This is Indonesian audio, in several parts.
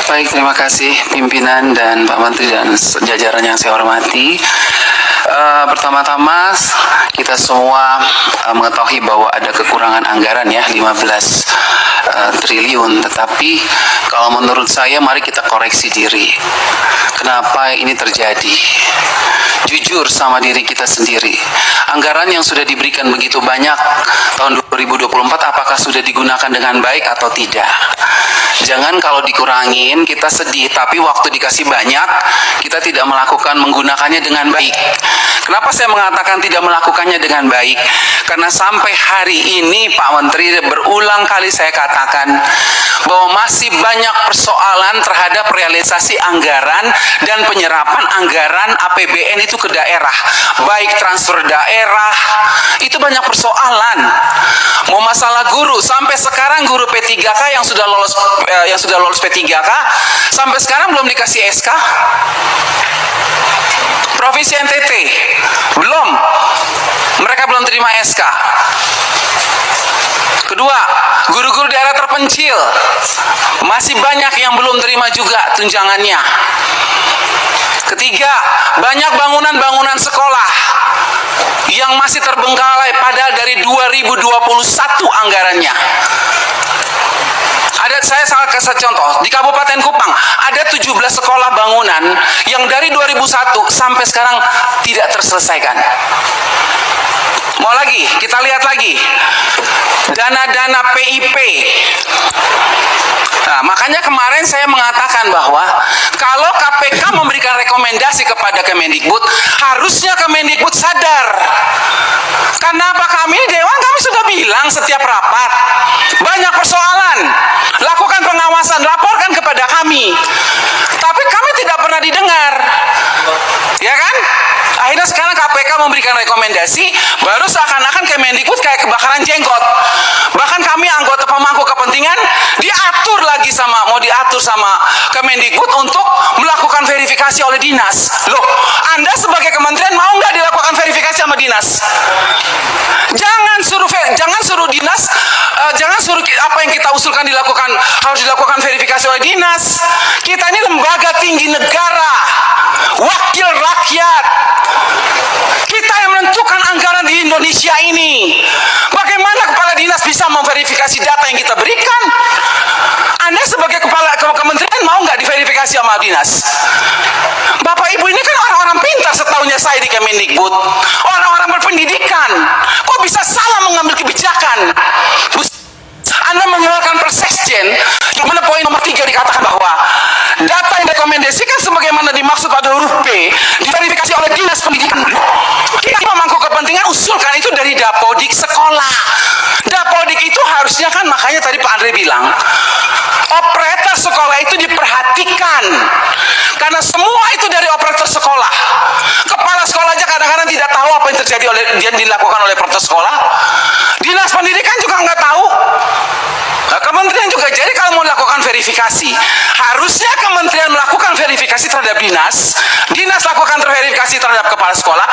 Baik, terima kasih pimpinan dan Pak Menteri dan jajaran yang saya hormati. Pertama-tama kita semua mengetahui bahwa ada kekurangan anggaran ya 15 triliun, tetapi kalau menurut saya mari kita koreksi diri. Kenapa ini terjadi? Jujur sama diri kita sendiri. Anggaran yang sudah diberikan begitu banyak tahun 2024 apakah sudah digunakan dengan baik atau tidak? Jangan kalau dikurangin kita sedih, tapi waktu dikasih banyak kita tidak menggunakannya dengan baik. Kenapa saya mengatakan tidak melakukannya dengan baik? Karena sampai hari ini Pak Menteri berulang kali saya katakan bahwa masih banyak persoalan terhadap realisasi anggaran dan penyerapan anggaran APBN itu ke daerah, baik transfer daerah, itu banyak persoalan. Mau masalah guru, sampai sekarang guru P3K yang sudah lolos P3K sampai sekarang belum dikasih SK. Provinsi NTT belum, mereka belum terima SK. Kedua, guru-guru daerah terpencil masih banyak yang belum terima juga tunjangannya. Ketiga, banyak bangunan-bangunan sekolah yang masih terbengkalai padahal dari 2021 anggarannya. Saya salah kasih contoh, di Kabupaten Kupang ada 17 sekolah bangunan yang dari 2001 sampai sekarang tidak terselesaikan. Mau lagi, kita lihat lagi dana-dana PIP. Nah, makanya kemarin saya mengatakan bahwa kalau KPK memberikan rekomendasi kepada Kemendikbud, harusnya Kemendikbud sadar. Kenapa kami Dewan, kami sudah bilang setiap rapat, banyak persoalan, lakukan pengawasan, laporkan kepada kami. Tapi kami tidak pernah didengar. Ya kan? Akhirnya sekarang KPK memberikan rekomendasi, baru seakan-akan Kemendikbud kayak kebakaran jenggot. Bahkan kami anggota pemangku kepentingan mau diatur sama Kemendikbud untuk melakukan verifikasi oleh dinas. Loh, Anda sebagai kementerian mau nggak dilakukan verifikasi sama dinas? Jangan suruh dinas, jangan suruh apa yang kita usulkan harus dilakukan verifikasi oleh dinas. Kita ini lembaga tinggi negara, wakil rakyat. Kita yang menentukan anggaran di Indonesia ini. Bagaimana kepala dinas bisa memverifikasi data yang kita berikan? Anda sebagai kepala kementerian mau nggak diverifikasi sama dinas? Bapak Ibu ini kan orang-orang pintar setahunya saya di Kemendikbud, orang-orang berpendidikan. Kok bisa salah mengambil kebijakan? Anda mengeluarkan Persekjen, di mana poin nomor 3 dikatakan bahwa data yang direkomendasikan sebagaimana dimaksud pada huruf B diverifikasi oleh dinas pendidikan. Kita pemangku kepentingan usulkan itu dari Dapodik sekolah. Dapodik itu harusnya kan, makanya tadi Pak Andre bilang, operator sekolah itu diperhatikan. Karena semua itu dari operator sekolah. Kepala sekolah aja kadang-kadang tidak tahu apa yang terjadi yang dilakukan oleh operator sekolah. Dinas pendidikan juga nggak tahu. Nah, kementerian juga. Jadi kalau mau melakukan verifikasi, harusnya kementerian melakukan verifikasi terhadap dinas, dinas lakukan verifikasi terhadap kepala sekolah,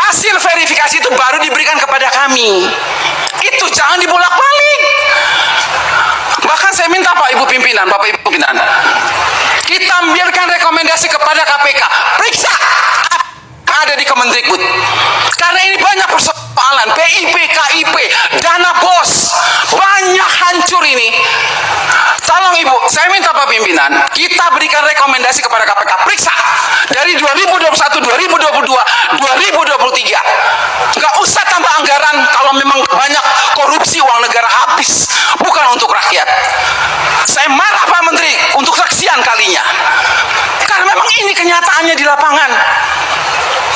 hasil verifikasi itu baru diberikan kepada kami. Itu jangan dibolak-balik. Bahkan saya minta Bapak Ibu pimpinan, kita biarkan rekomendasi kepada KPK, periksa ada di Kemendikbud. Karena ini banyak persoalan, PIP, KIP, dana BOS, banyak hancur ini. Tolong Ibu, saya minta Pak Pimpinan, kita berikan rekomendasi kepada KPK, periksa dari 2021, 2022, 2023. Nggak usah tambah anggaran kalau memang banyak korupsi, uang negara habis, bukan untuk rakyat. Saya marah Pak Menteri untuk kesekian kalinya. Karena memang ini kenyataannya di lapangan.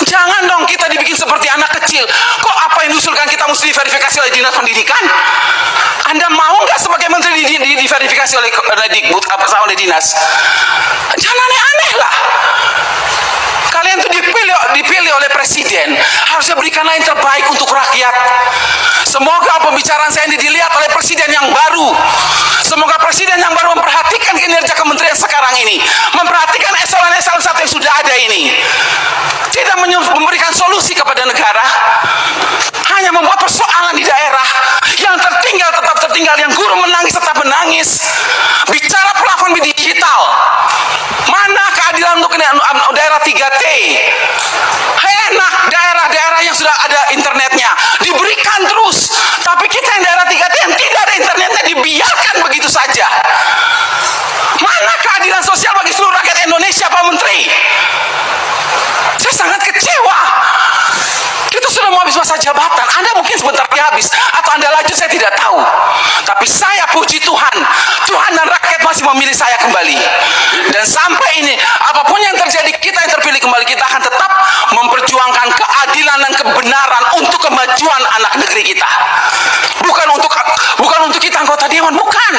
Jangan dong kita dibikin seperti anak kecil. Kok apa yang diusulkan kita mesti diverifikasi oleh dinas pendidikan? Anda mau nggak sebagai menteri diverifikasi oleh Dikbud, oleh dinas? Jangan aneh-aneh lah. Kalian tuh dipilih oleh presiden, harusnya berikanlah yang terbaik untuk rakyat. Semoga pembicaraan saya ini dilihat oleh presiden yang baru. Semoga presiden yang baru memperhatikan kinerja kementerian sekarang ini, memperhatikan eselon-eselon satu yang sudah ada ini. Tidak memberikan solusi kepada negara, hanya membuat persoalan di daerah. Yang tertinggal tetap tertinggal, yang guru menangis tetap menangis. Bicara plafon digital, 3T. Enak daerah-daerah yang sudah ada internetnya diberikan terus, tapi kita yang daerah 3T yang tidak ada internetnya dibiarkan begitu saja. Mana keadilan sosial bagi seluruh rakyat Indonesia, Pak Menteri? Saya sangat kecewa. Kita sudah mau habis masa jabatan. Anda mungkin sebentar lagi habis, atau Anda lanjut, saya tidak tahu. Tapi saya puji Tuhan, Tuhan dan rakyat masih memilih saya kembali. Dan sampai ini, apapun yang terjadi, kita yang terpilih kembali, kita akan tetap memperjuangkan keadilan dan kebenaran untuk kemajuan anak negeri kita. Bukan untuk kita anggota dewan, bukan.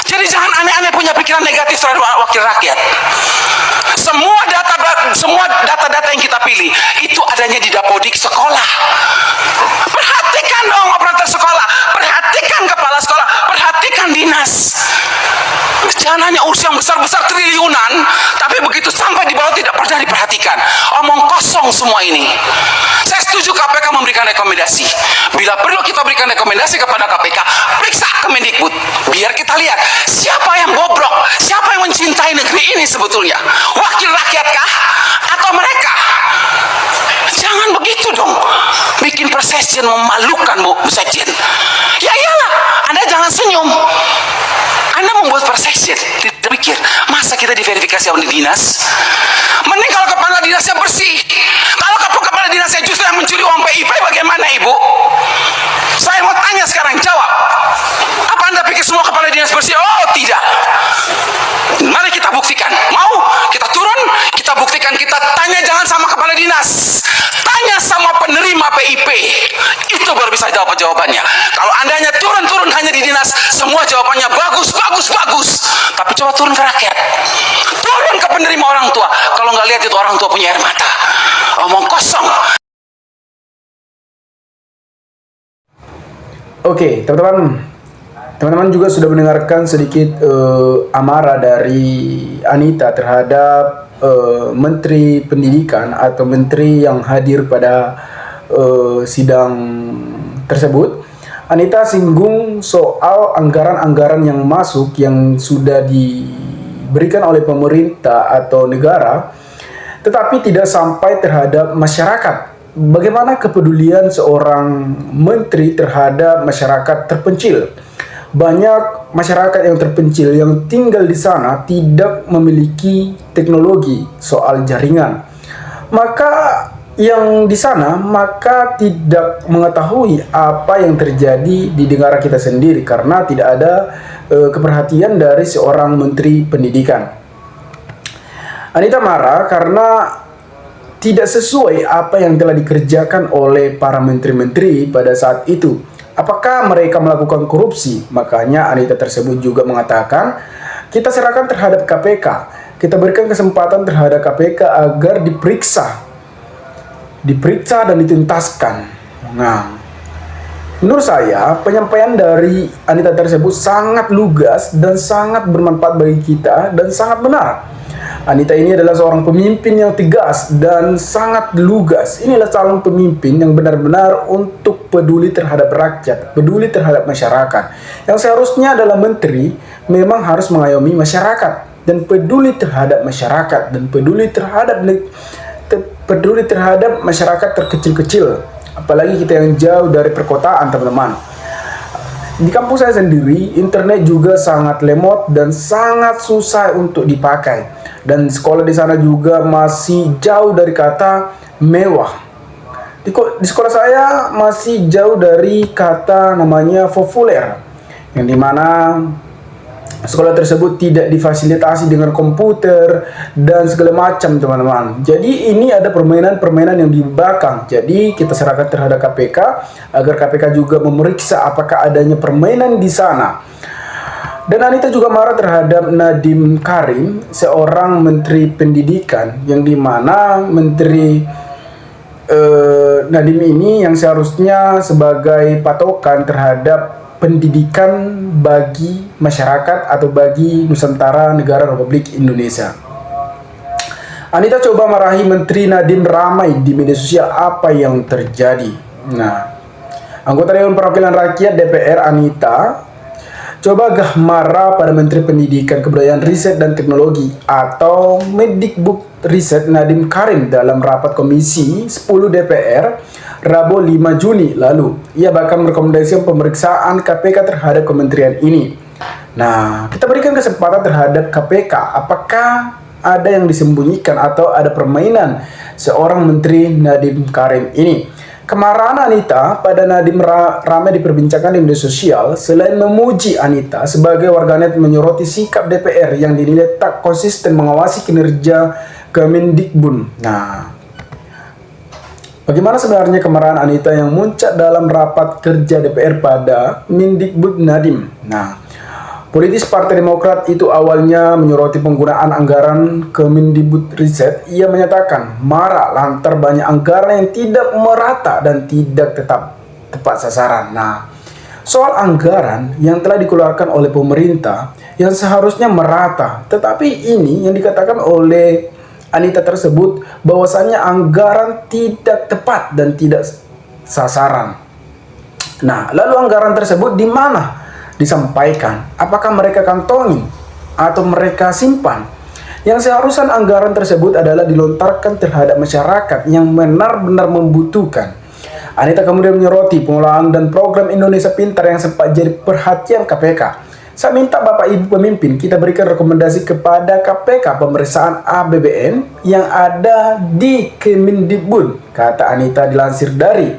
Jadi jangan aneh-aneh punya pikiran negatif terhadap wakil rakyat. Semua data-data yang kita pilih itu adanya di dapodik sekolah. Perhatikan dong operator sekolah, perhatikan kepala sekolah, perhatikan dinas. Jangan hanya urus yang besar-besar triliunan, tapi begitu sampai di bawah tidak pernah diperhatikan. Omong kosong semua ini. Saya setuju KPK memberikan rekomendasi. Bila perlu kita berikan rekomendasi kepada KPK, periksa Kemendikbud. Biar kita lihat siapa yang bobrok, siapa yang mencintai negeri ini sebetulnya. Wakil rakyatkah atau mereka? Jangan begitu dong. Bikin persejen memalukan, Bu Sekjen. Ya iyalah, Anda jangan senyum. Anda membuat persejen, tidak pikir, masa kita diverifikasi oleh dinas? Mending kalau kepala dinasnya bersih. Kalau kepala dinasnya justru yang mencuri uang PIP, bagaimana Ibu? Saya mau tanya sekarang, jawab. Apa Anda pikir semua kepala dinas bersih? Oh tidak. Mari kita buktikan. Mau? Kita turun, kita buktikan, kita tanya jangan sama kepala dinas. Tanya sama penerima PIP. Itu baru bisa jawab jawabannya. Kalau Anda hanya turun hanya di dinas, semua jawabannya bagus. Tapi coba turun ke rakyat. Turun ke penerima orang tua. Kalau nggak lihat itu orang tua punya air mata. Omong kosong. Oke, teman-teman juga sudah mendengarkan sedikit amarah dari Anita terhadap Menteri Pendidikan atau Menteri yang hadir pada sidang tersebut. Anita singgung soal anggaran-anggaran yang masuk yang sudah diberikan oleh pemerintah atau negara, tetapi tidak sampai terhadap masyarakat. Bagaimana kepedulian seorang menteri terhadap masyarakat terpencil? Banyak masyarakat yang terpencil yang tinggal di sana tidak memiliki teknologi soal jaringan. Maka yang di sana tidak mengetahui apa yang terjadi di negara kita sendiri karena tidak ada keperhatian dari seorang menteri pendidikan. Anita marah karena tidak sesuai apa yang telah dikerjakan oleh para menteri-menteri pada saat itu. Apakah mereka melakukan korupsi? Makanya Anita tersebut juga mengatakan, kita serahkan terhadap KPK. Kita berikan kesempatan terhadap KPK agar diperiksa dan dituntaskan. Nah, menurut saya penyampaian dari Anita tersebut sangat lugas dan sangat bermanfaat bagi kita dan sangat benar. Anita ini adalah seorang pemimpin yang tegas dan sangat lugas. Inilah calon pemimpin yang benar-benar untuk peduli terhadap rakyat, peduli terhadap masyarakat. Yang seharusnya adalah menteri memang harus mengayomi masyarakat dan peduli terhadap masyarakat dan peduli terhadap masyarakat terkecil-kecil. Apalagi kita yang jauh dari perkotaan, teman-teman. Di kampus saya sendiri, internet juga sangat lemot dan sangat susah untuk dipakai. Dan sekolah di sana juga masih jauh dari kata mewah. Di sekolah saya masih jauh dari kata namanya populer, yang dimana sekolah tersebut tidak difasilitasi dengan komputer dan segala macam, teman-teman. Jadi ini ada permainan-permainan yang di belakang. Jadi kita serahkan terhadap KPK agar KPK juga memeriksa apakah adanya permainan di sana. Dan Anita juga marah terhadap Nadiem Karim, seorang menteri pendidikan, yang dimana menteri Nadiem ini yang seharusnya sebagai patokan terhadap pendidikan bagi masyarakat atau bagi Nusantara Negara Republik Indonesia. Anita coba marahi Menteri Nadiem ramai di media sosial. Apa yang terjadi? Nah, anggota Dewan Perwakilan Rakyat DPR Anita Coba Gahmara pada Menteri Pendidikan, Kebudayaan, Riset dan Teknologi atau Mendikbud Riset Nadiem Karim dalam rapat Komisi 10 DPR Rabu 5 Juni lalu. Ia bahkan merekomendasikan pemeriksaan KPK terhadap kementerian ini. Nah, kita berikan kesempatan terhadap KPK. Apakah ada yang disembunyikan atau ada permainan seorang Menteri Nadiem Karim ini? Kemarahan Anita pada Nadiem ramai diperbincangkan di media sosial. Selain memuji Anita, sebagai warganet menyoroti sikap DPR yang dinilai tak konsisten mengawasi kinerja Kemendikbud. Nah, bagaimana sebenarnya kemarahan Anita yang muncak dalam rapat kerja DPR pada Mendikbud Nadiem? Nah, politis Partai Demokrat itu awalnya menyoroti penggunaan anggaran Kemendikbud Riset. Ia menyatakan marah lantaran banyak anggaran yang tidak merata dan tidak tepat sasaran. Nah, soal anggaran yang telah dikeluarkan oleh pemerintah yang seharusnya merata, tetapi ini yang dikatakan oleh Anita tersebut bahwasannya anggaran tidak tepat dan tidak sasaran. Nah, lalu anggaran tersebut di mana disampaikan? Apakah mereka kantongi atau mereka simpan? Yang seharusnya anggaran tersebut adalah dilontarkan terhadap masyarakat yang benar-benar membutuhkan. Anita kemudian menyoroti pengelolaan dan program Indonesia Pintar yang sempat jadi perhatian KPK. Saya minta Bapak Ibu pemimpin kita berikan rekomendasi kepada KPK pemeriksaan APBN yang ada di Kemendikbud, kata Anita dilansir dari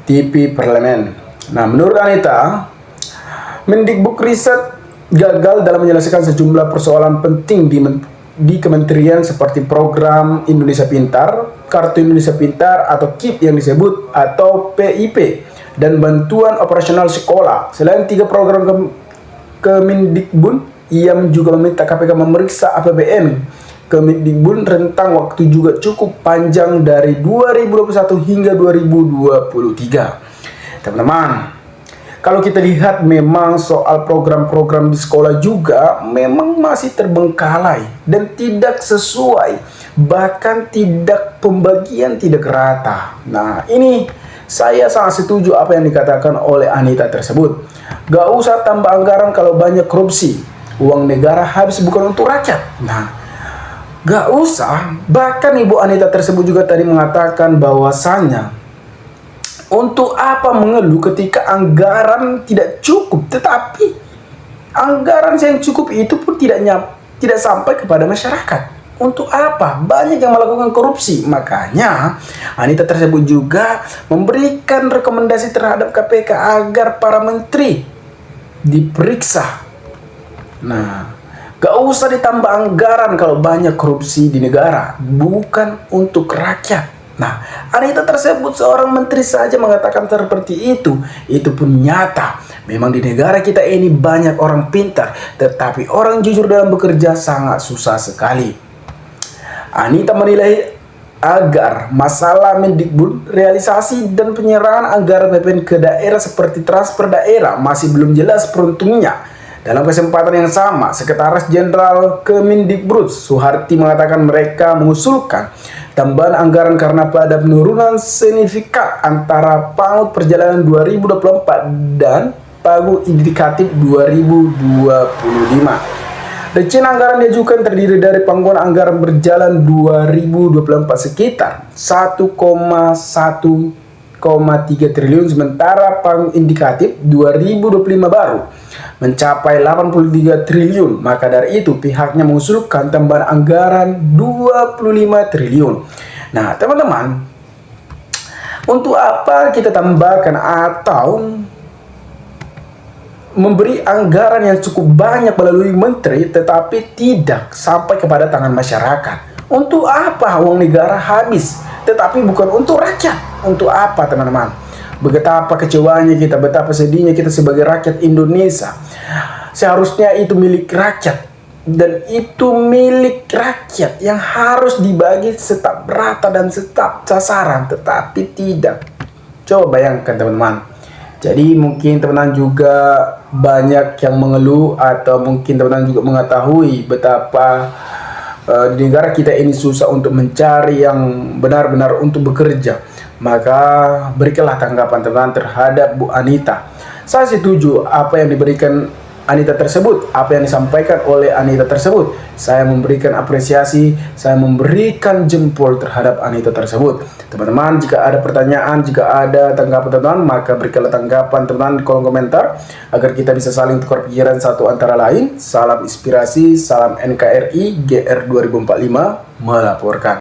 TV Parlemen. Nah, menurut Anita, Mendikbud Riset gagal dalam menyelesaikan sejumlah persoalan penting di kementerian seperti program Indonesia Pintar, Kartu Indonesia Pintar atau KIP yang disebut atau PIP, dan bantuan operasional sekolah. Selain 3 program Kemendikbud, ia juga meminta KPK memeriksa APBN Kemendikbud rentang waktu juga cukup panjang dari 2021 hingga 2023. Teman-teman, kalau kita lihat memang soal program-program di sekolah juga memang masih terbengkalai dan tidak sesuai, bahkan tidak pembagian tidak rata. Nah, ini saya sangat setuju apa yang dikatakan oleh Anita tersebut. Gak usah tambah anggaran kalau banyak korupsi. Uang negara habis bukan untuk rakyat. Nah, gak usah. Bahkan Ibu Anita tersebut juga tadi mengatakan bahwasannya untuk apa mengeluh ketika anggaran tidak cukup, tetapi anggaran yang cukup itu pun tidak sampai kepada masyarakat. Untuk apa? Banyak yang melakukan korupsi. Makanya Anita tersebut juga memberikan rekomendasi terhadap KPK agar para menteri diperiksa. Nah, gak usah ditambah anggaran kalau banyak korupsi di negara, bukan untuk rakyat. Nah, Anita tersebut seorang menteri saja mengatakan seperti itu pun nyata. Memang di negara kita ini banyak orang pintar, tetapi orang jujur dalam bekerja sangat susah sekali. Anita menilai agar masalah Mendikbud, realisasi dan penyerahan anggaran PPN ke daerah seperti transfer daerah masih belum jelas peruntungnya. Dalam kesempatan yang sama, Sekretaris Jenderal Kemendikbud Suharti mengatakan mereka mengusulkan tambahan anggaran karena pada penurunan signifikan antara PAUD perjalanan 2024 dan PAGU indikatif 2025. Rincian anggaran diajukan terdiri dari panggungan anggaran berjalan 2024 sekitar 1,3 triliun, sementara PAGU indikatif 2025 baru mencapai 83 triliun. Maka dari itu pihaknya mengusulkan tambahan anggaran 25 triliun. Nah, teman-teman, untuk apa kita tambahkan atau memberi anggaran yang cukup banyak melalui menteri tetapi tidak sampai kepada tangan masyarakat? Untuk apa uang negara habis tetapi bukan untuk rakyat? Untuk apa, teman-teman? Betapa kecewanya kita, betapa sedihnya kita sebagai rakyat Indonesia. Seharusnya itu milik rakyat, dan itu milik rakyat yang harus dibagi setap rata dan setap sasaran, tetapi tidak. Coba bayangkan, teman-teman. Jadi mungkin teman-teman juga banyak yang mengeluh atau mungkin teman-teman juga mengetahui betapa di negara kita ini susah untuk mencari yang benar-benar untuk bekerja. Maka berikanlah tanggapan teman-teman terhadap Bu Anita. Saya setuju apa yang diberikan Anita tersebut, apa yang disampaikan oleh Anita tersebut. Saya memberikan apresiasi, saya memberikan jempol terhadap Anita tersebut. Teman-teman, jika ada pertanyaan, jika ada tanggapan teman-teman, maka berikanlah tanggapan teman-teman di kolom komentar agar kita bisa saling tukar pikiran satu antara lain. Salam inspirasi, salam NKRI, GR 2045 melaporkan.